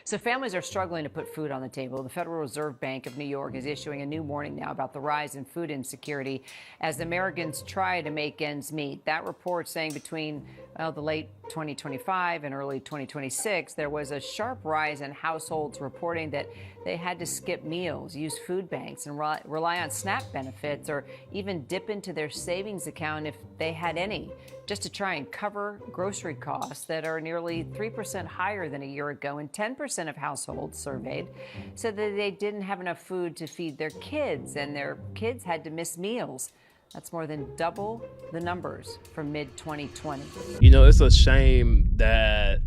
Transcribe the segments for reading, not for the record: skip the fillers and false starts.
So families are struggling to put food on the table. The Federal Reserve Bank of New York is issuing a new warning now about the rise in food insecurity as Americans try to make ends meet. That report saying between the late 2025 and early 2026, there was a sharp rise in households reporting that they had to skip meals, use food banks, and rely on SNAP benefits, or even dip into their savings account if they had any, just to try and cover grocery costs that are nearly 3% higher than a year ago. And 10% of households surveyed said that they didn't have enough food to feed their kids, and their kids had to miss meals. That's more than double the numbers from mid-2020. You know, it's a shame that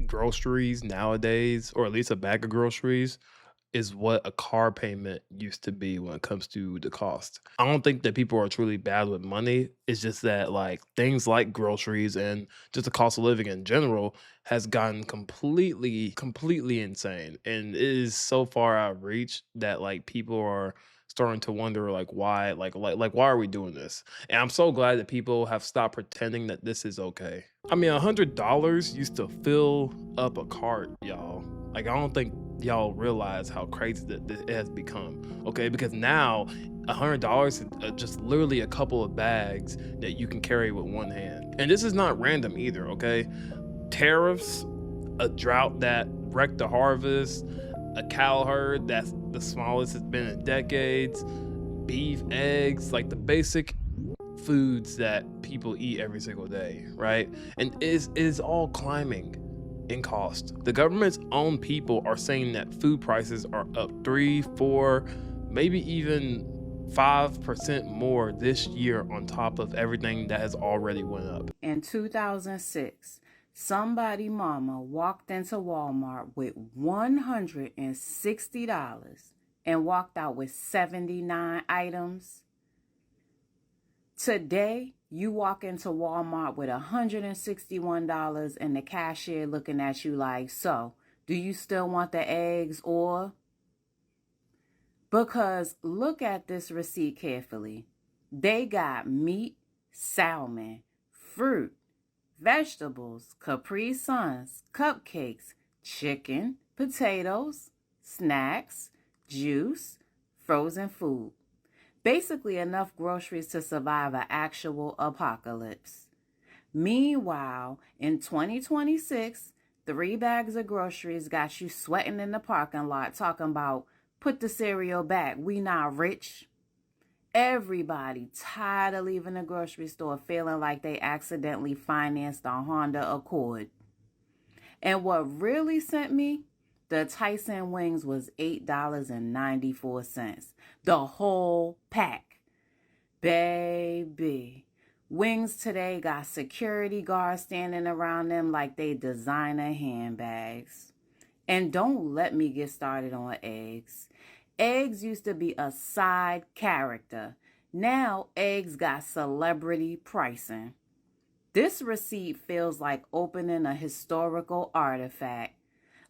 groceries nowadays, or at least a bag of groceries, is what a car payment used to be when it comes to the cost. I don't think that people are truly bad with money. It's just that like things like groceries and just the cost of living in general has gotten completely insane. And it is so far out of reach that like people are starting to wonder like why why are we doing this? And I'm so glad that people have stopped pretending that this is okay. I mean, $100 used to fill up a cart, y'all. Like, I don't think y'all realize how crazy that it has become, okay? Because now $100 is just literally a couple of bags that you can carry with one hand. And this is not random either, okay? Tariffs, a drought that wrecked the harvest, a cow herd that's the smallest it's been in decades, beef, eggs, like the basic foods that people eat every single day, right? And it is all climbing in cost. The government's own people are saying that food prices are up 3, 4, maybe even 5% more this year on top of everything that has already went up. In 2006, somebody mama walked into Walmart with $160 and walked out with 79 items. Today, you walk into Walmart with $161 and the cashier looking at you like, so, do you still want the eggs or? Because look at this receipt carefully. They got meat, salmon, fruit, vegetables, Capri Suns, cupcakes, chicken, potatoes, snacks, juice, frozen food. Basically enough groceries to survive an actual apocalypse. Meanwhile, in 2026, 3 bags of groceries got you sweating in the parking lot talking about, put the cereal back, we not rich. Everybody tired of leaving the grocery store feeling like they accidentally financed a Honda Accord. And what really sent me? The Tyson wings was $8.94. The whole pack. Baby. Wings today got security guards standing around them like they designer handbags. And don't let me get started on eggs. Eggs used to be a side character. Now eggs got celebrity pricing. This receipt feels like opening a historical artifact.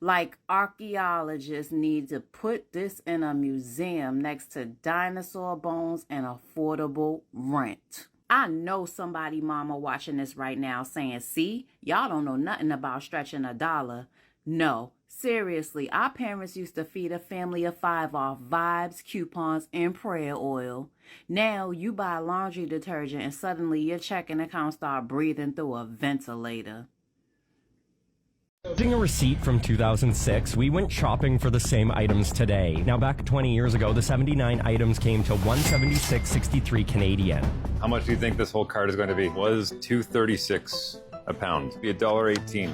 Like archaeologists need to put this in a museum next to dinosaur bones and affordable rent. I know somebody mama watching this right now saying, see, y'all don't know nothing about stretching a dollar. No, seriously, our parents used to feed a family of 5 off vibes, coupons, and prayer oil. Now you buy laundry detergent and suddenly your checking account start breathing through a ventilator. Using a receipt from 2006, we went shopping for the same items today. Now, back 20 years ago, the 79 items came to $176.63 Canadian. How much do you think this whole cart is going to be? Was $2.36 a pound. Be $1.18.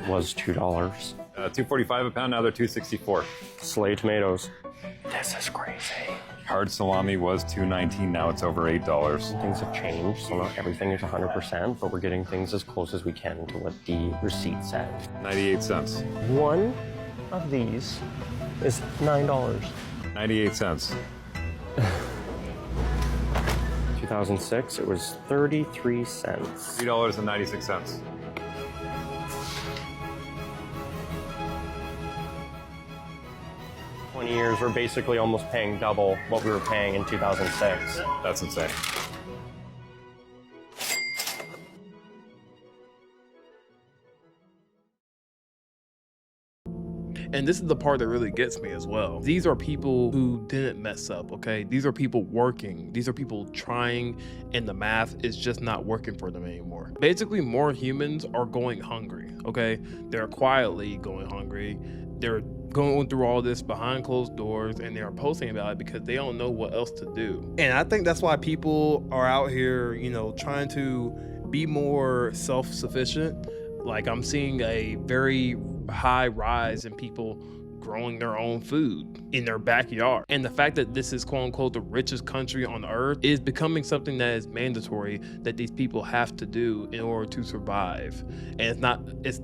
Was $2. $2.45 a pound. Now they're $2.64. Slay tomatoes. This is crazy. Hard salami was $2.19. Now it's over $8. Things have changed, so not everything is 100%, but we're getting things as close as we can to what the receipt said. 98 cents. One of these is $9. 98 cents. 2006, it was 33 cents. $3.96. 20 years, we're basically almost paying double what we were paying in 2006. That's insane. And this is the part that really gets me as well. These are people who didn't mess up, okay? These are people working. These are people trying, and the math is just not working for them anymore. Basically, more humans are going hungry, okay? They're quietly going hungry. They're going through all this behind closed doors, and they are posting about it because they don't know what else to do. And I think that's why people are out here, trying to be more self-sufficient. Like, I'm seeing a very high rise in people growing their own food in their backyard. And the fact that this is quote unquote the richest country on earth is becoming something that is mandatory that these people have to do in order to survive. And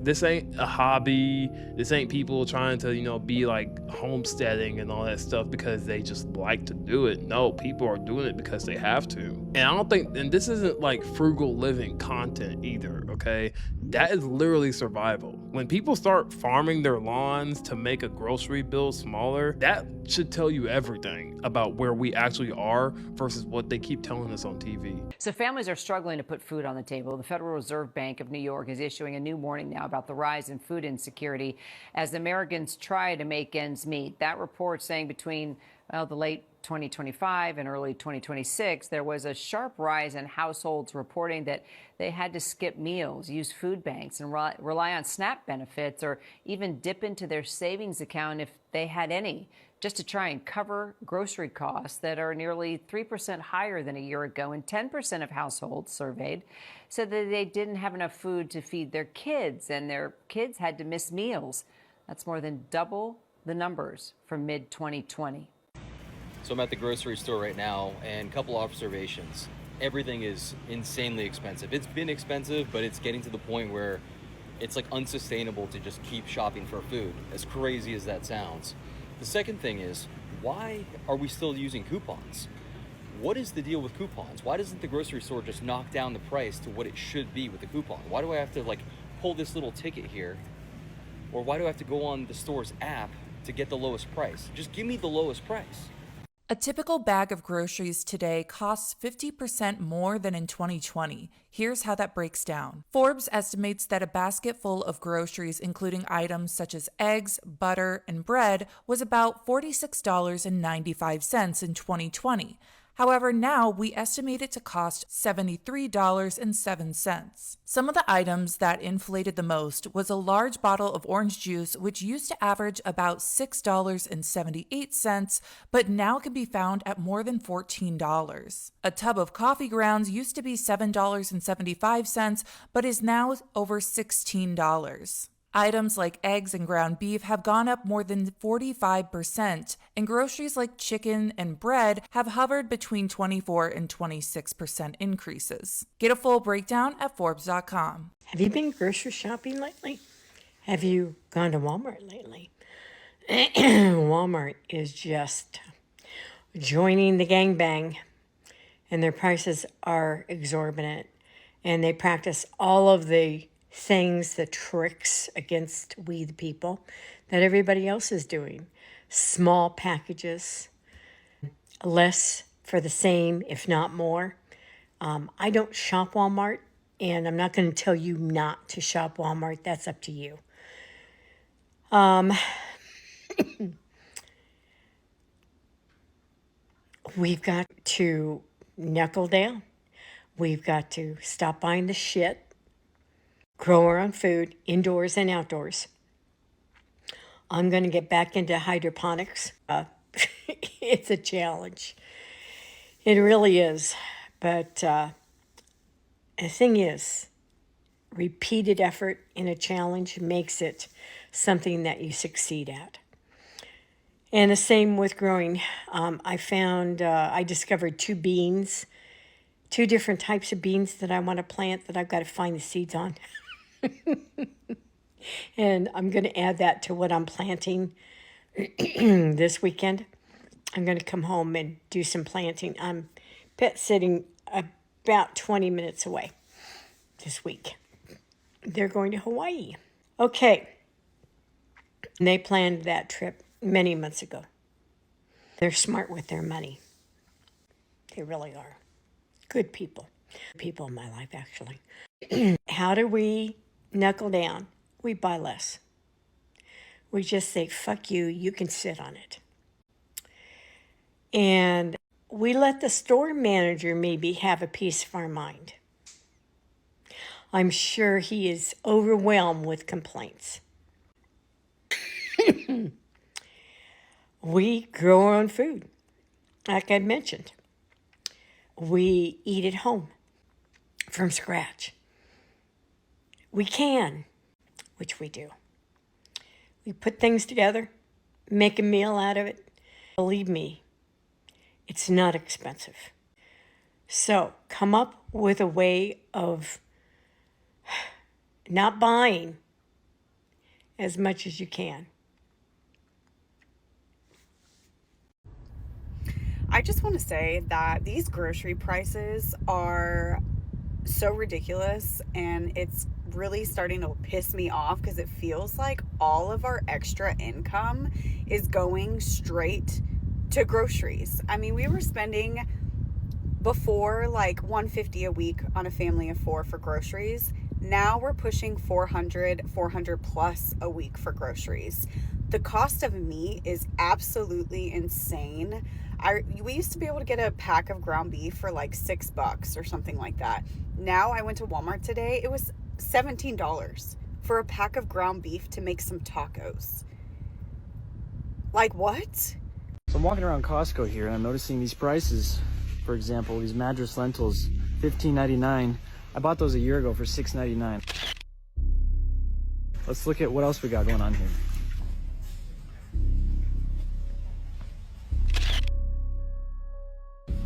this ain't a hobby. This ain't people trying to, be like homesteading and all that stuff because they just like to do it. No, people are doing it because they have to. And this isn't like frugal living content either, okay? That is literally survival. When people start farming their lawns to make a grocery bill smaller, that should tell you everything about where we actually are versus what they keep telling us on TV. So families are struggling to put food on the table. The Federal Reserve Bank of New York is issuing a new warning now about the rise in food insecurity as Americans try to make ends meet. That report saying between the late 2025 and early 2026, there was a sharp rise in households reporting that they had to skip meals, use food banks, and rely on SNAP benefits, or even dip into their savings account if they had any, just to try and cover grocery costs that are nearly 3% higher than a year ago. And 10% of households surveyed said that they didn't have enough food to feed their kids, and their kids had to miss meals. That's more than double the numbers from mid-2020. So I'm at the grocery store right now, and a couple observations. Everything is insanely expensive. It's been expensive, but it's getting to the point where it's like unsustainable to just keep shopping for food, as crazy as that sounds. The second thing is, why are we still using coupons? What is the deal with coupons? Why doesn't the grocery store just knock down the price to what it should be with the coupon? Why do I have to pull this little ticket here? Or why do I have to go on the store's app to get the lowest price? Just give me the lowest price. A typical bag of groceries today costs 50% more than in 2020. Here's how that breaks down. Forbes estimates that a basket full of groceries, including items such as eggs, butter, and bread, was about $46.95 in 2020. However, now we estimate it to cost $73.07. Some of the items that inflated the most was a large bottle of orange juice, which used to average about $6.78, but now can be found at more than $14. A tub of coffee grounds used to be $7.75, but is now over $16. Items like eggs and ground beef have gone up more than 45%, and groceries like chicken and bread have hovered between 24 and 26% increases. Get a full breakdown at Forbes.com. Have you been grocery shopping lately? Have you gone to Walmart lately? Walmart is just joining the gangbang, and their prices are exorbitant, and they practice all of the the tricks against we the people that everybody else is doing. Small packages, less for the same, if not more. I don't shop Walmart, and I'm not going to tell you not to shop Walmart. That's up to you. We've got to knuckle down. We've got to stop buying the shit. Grow our own food, indoors and outdoors. I'm going to get back into hydroponics. It's a challenge. It really is. But the thing is, repeated effort in a challenge makes it something that you succeed at. And the same with growing. I discovered two different types of beans that I want to plant that I've got to find the seeds on. And I'm going to add that to what I'm planting this weekend. I'm going to come home and do some planting. I'm pet sitting about 20 minutes away this week. They're going to Hawaii. Okay. And they planned that trip many months ago. They're smart with their money. They really are. Good people. People in my life, actually. How do we knuckle down? We buy less. We just say, fuck you, you can sit on it. And we let the store manager maybe have a piece of our mind. I'm sure he is overwhelmed with complaints. We grow our own food, like I mentioned. We eat at home from scratch. We can, which we do. We put things together, make a meal out of it. Believe me, it's not expensive. So come up with a way of not buying as much as you can. I just want to say that these grocery prices are so ridiculous, and it's really starting to piss me off because it feels like all of our extra income is going straight to groceries. I mean, we were spending before like $150 a week on a family of 4 for groceries. Now we're pushing $400 plus a week for groceries. The cost of meat is absolutely insane. We used to be able to get a pack of ground beef for like $6 or something like that. Now I went to Walmart today. It was $17 for a pack of ground beef to make some tacos. Like what? So I'm walking around Costco here and I'm noticing these prices. For example, these Madras lentils, $15.99. I bought those a year ago for $6.99. Let's look at what else we got going on here.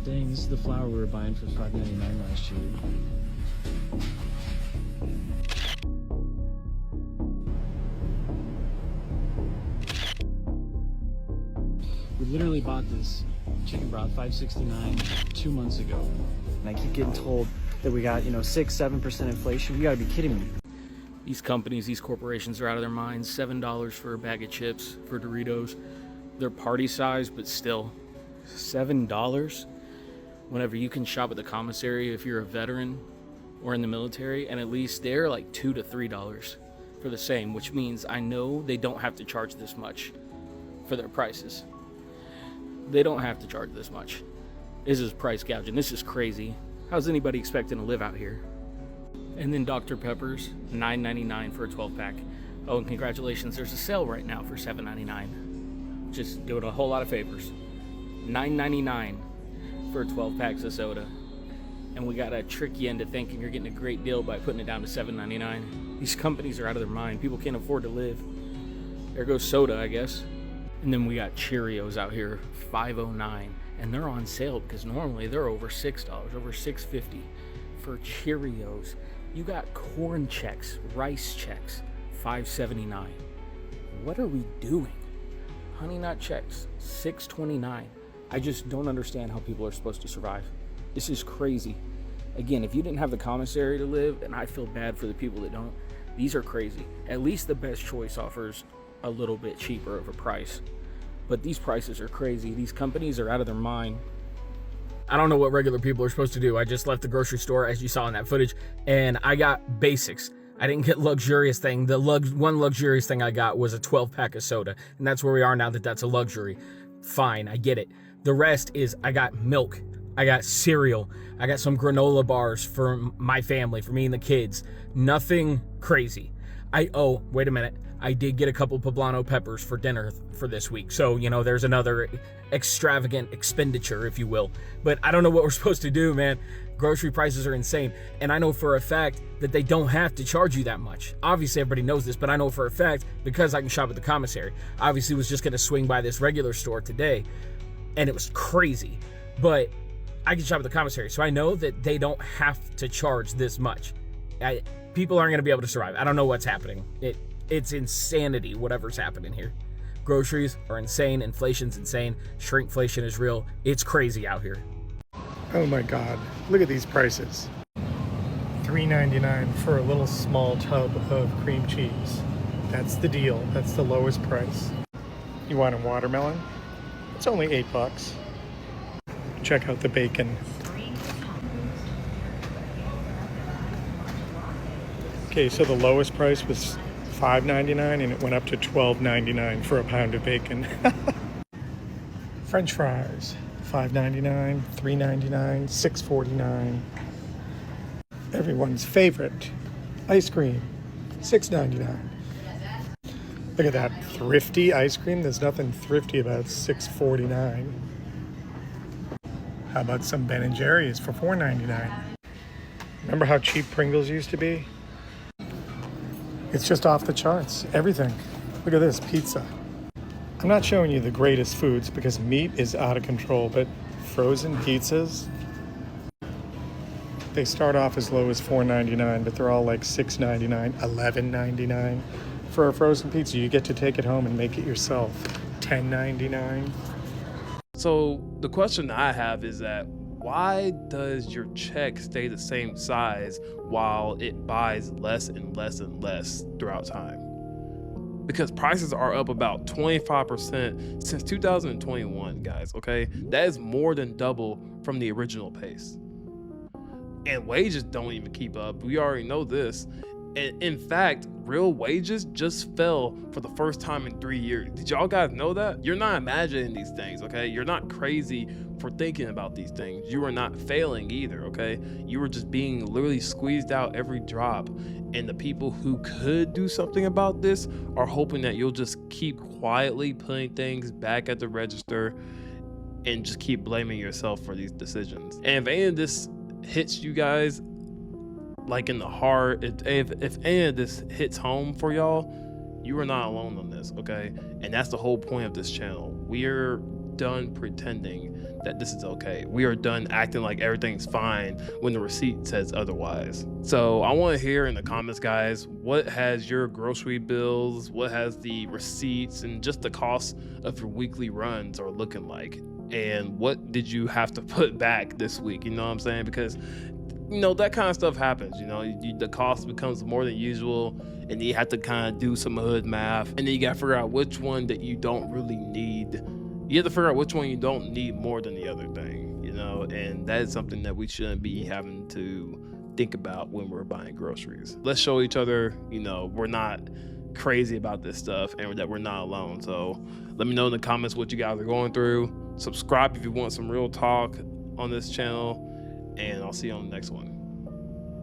Dang, this is the flour we were buying for $5.99 last year. We literally bought this chicken broth, $5.69, 2 months ago. And I keep getting told that we got, 6-7% inflation. You gotta be kidding me. These companies, these corporations are out of their minds. $7 for a bag of chips, for Doritos. They're party size, but still, $7? Whenever you can shop at the commissary if you're a veteran or in the military, and at least they're like $2 to $3 for the same, which means I know they don't have to charge this much for their prices. They don't have to charge this much. This is price gouging. This is crazy. How's anybody expecting to live out here? And then Dr. Pepper's, $9.99 for a 12-pack. Oh, and congratulations, there's a sale right now for $7.99. Just doing a whole lot of favors. $9.99 for 12 packs of soda. And we gotta trick you into thinking you're getting a great deal by putting it down to $7.99. These companies are out of their mind. People can't afford to live. There goes soda, I guess. And then we got Cheerios out here, $5.09. And they're on sale because normally they're over $6, over $6.50 for Cheerios. You got corn checks, rice checks, $5.79. What are we doing? Honey Nut checks, $6.29. I just don't understand how people are supposed to survive. This is crazy. Again, if you didn't have the commissary to live, and I feel bad for the people that don't, these are crazy. At least the Best Choice offers a little bit cheaper of a price. But these prices are crazy. These companies are out of their mind. I don't know what regular people are supposed to do. I just left the grocery store, as you saw in that footage, and I got basics. I didn't get luxurious thing. The one luxurious thing I got was a 12-pack of soda, and that's where we are now that that's a luxury. Fine, I get it. The rest is I got milk, I got cereal, I got some granola bars for my family, for me and the kids. Nothing crazy. Wait a minute. I did get a couple poblano peppers for dinner for this week. So, there's another extravagant expenditure, if you will. But I don't know what we're supposed to do, man. Grocery prices are insane. And I know for a fact that they don't have to charge you that much. Obviously, everybody knows this, but I know for a fact because I can shop at the commissary. Obviously, was just going to swing by this regular store today, and it was crazy. But I can shop at the commissary, so I know that they don't have to charge this much. People aren't going to be able to survive. I don't know what's happening. It's insanity, whatever's happening here. Groceries are insane. Inflation's insane. Shrinkflation is real. It's crazy out here. Oh my God, look at these prices. $3.99 for a little small tub of cream cheese. That's the deal. That's the lowest price. You want a watermelon? It's only $8. Check out the bacon. Okay, so the lowest price was $5.99 and it went up to $12.99 for a pound of bacon. French fries, $5.99, $3.99, $6.49. Everyone's favorite, ice cream, $6.99. Look at that thrifty ice cream. There's nothing thrifty about $6.49. How about some Ben & Jerry's for $4.99? Remember how cheap Pringles used to be? It's just off the charts. Everything. Look at this, pizza. I'm not showing you the greatest foods because meat is out of control, but frozen pizzas, they start off as low as $4.99, but they're all like $6.99, $11.99. For a frozen pizza, you get to take it home and make it yourself. $10.99. So the question I have is that why does your check stay the same size while it buys less and less and less throughout time? Because prices are up about 25% since 2021, guys, okay? That is more than double from the original pace. And wages don't even keep up. We already know this. And in fact, real wages just fell for the first time in 3 years. Did y'all guys know that? You're not imagining these things, okay? You're not crazy for thinking about these things. You are not failing either, okay? You are just being literally squeezed out every drop. And the people who could do something about this are hoping that you'll just keep quietly putting things back at the register and just keep blaming yourself for these decisions. And if any of this hits you guys like in the heart, if any of this hits home for y'all, you are not alone on this, okay? And that's the whole point of this channel. We're done pretending that this is okay. We are done acting like everything's fine when the receipt says otherwise. So I want to hear in the comments, guys, what has your grocery bills, what has the receipts, and just the cost of your weekly runs are looking like? And what did you have to put back this week? You know what I'm saying? Because you know, that kind of stuff happens, you know, the cost becomes more than usual, and then you have to kind of do some hood math, and then you got to figure out which one that you don't really need. You have to figure out which one you don't need more than the other thing, you know, and that is something that we shouldn't be having to think about when we're buying groceries. Let's show each other, you know, we're not crazy about this stuff and that we're not alone. So let me know in the comments what you guys are going through. Subscribe if you want some real talk on this channel. And I'll see you on the next one.